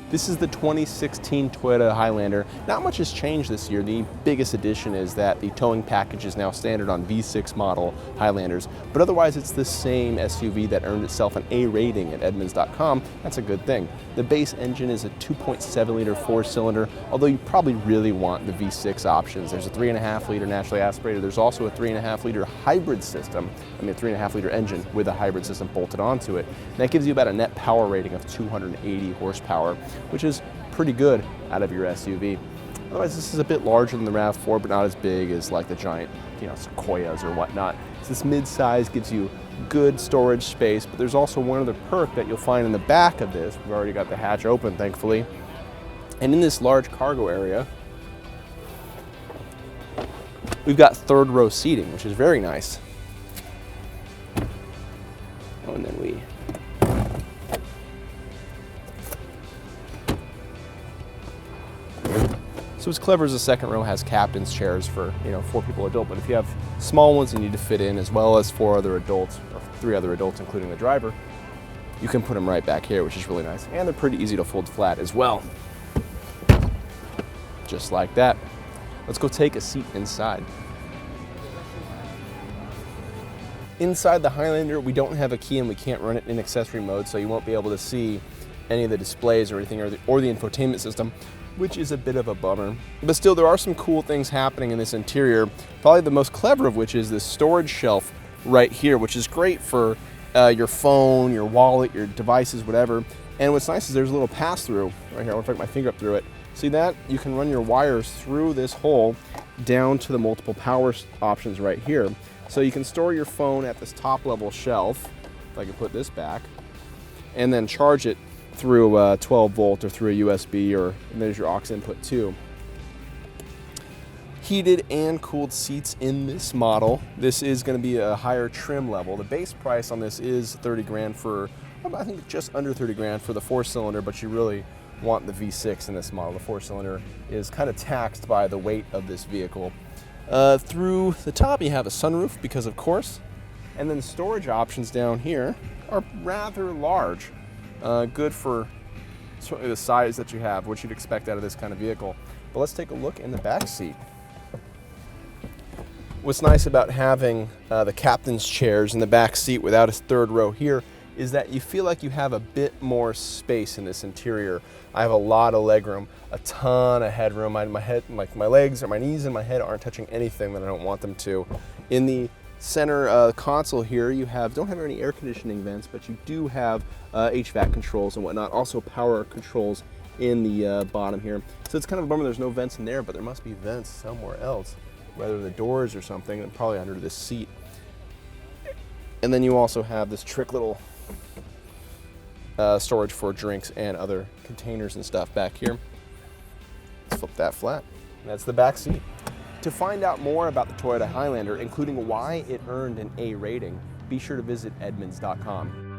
This is the 2016 Toyota Highlander. Not much has changed this year. The biggest addition is that the towing package is now standard on V6 model Highlanders, but otherwise it's the same SUV that earned itself an A rating at Edmunds.com. That's a good thing. The base engine is a 2.7 liter four-cylinder, although you probably really want the V6 options. There's a 3.5 liter naturally aspirated. There's also a 3.5 liter hybrid system, a 3.5 liter engine with a hybrid system bolted onto it. And that gives you about a net power rating of 280 horsepower, which is pretty good out of your SUV. Otherwise, this is a bit larger than the RAV4, but not as big as like the giant, Sequoias or whatnot. So this mid-size gives you good storage space, but there's also one other perk that you'll find in the back of this. We've already got the hatch open, thankfully. And in this large cargo area, we've got third row seating, which is very nice. Oh, and then we So as clever as the second row has captain's chairs for 4 people adult, but if you have small ones you need to fit in, as well as 4 other adults, or 3 other adults including the driver, you can put them right back here, which is really nice. And they're pretty easy to fold flat as well. Just like that. Let's go take a seat inside. Inside the Highlander, we don't have a key and we can't run it in accessory mode, so you won't be able to see any of the displays or anything, or the infotainment system, which is a bit of a bummer. But still, there are some cool things happening in this interior. Probably the most clever of which is this storage shelf right here, which is great for your phone, your wallet, your devices, whatever. And what's nice is there's a little pass-through right here. I want to put my finger up through it. See that? You can run your wires through this hole down to the multiple power options right here. So you can store your phone at this top level shelf, if I can put this back, and then charge it through a 12 volt or through a USB, and there's your aux input too. Heated and cooled seats in this model. This is going to be a higher trim level. The base price on this is 30 grand for, I think just under 30 grand for the 4-cylinder, but you really want the V6 in this model. The 4-cylinder is kind of taxed by the weight of this vehicle. Through the top you have a sunroof, because of course, and then the storage options down here are rather large. Good for certainly the size that you have, what you'd expect out of this kind of vehicle. But let's take a look in the back seat. What's nice about having the captain's chairs in the back seat without a third row here is that you feel like you have a bit more space in this interior. I have a lot of legroom, a ton of headroom. My legs or my knees and my head aren't touching anything that I don't want them to. In the center console here, you don't have any air conditioning vents, but you do have HVAC controls and whatnot. Also power controls in the bottom here. So it's kind of a bummer there's no vents in there, but there must be vents somewhere else, whether the doors or something, and probably under this seat. And then you also have this trick little storage for drinks and other containers and stuff back here. Let's flip that flat. That's the back seat. To find out more about the Toyota Highlander, including why it earned an A rating, be sure to visit Edmunds.com.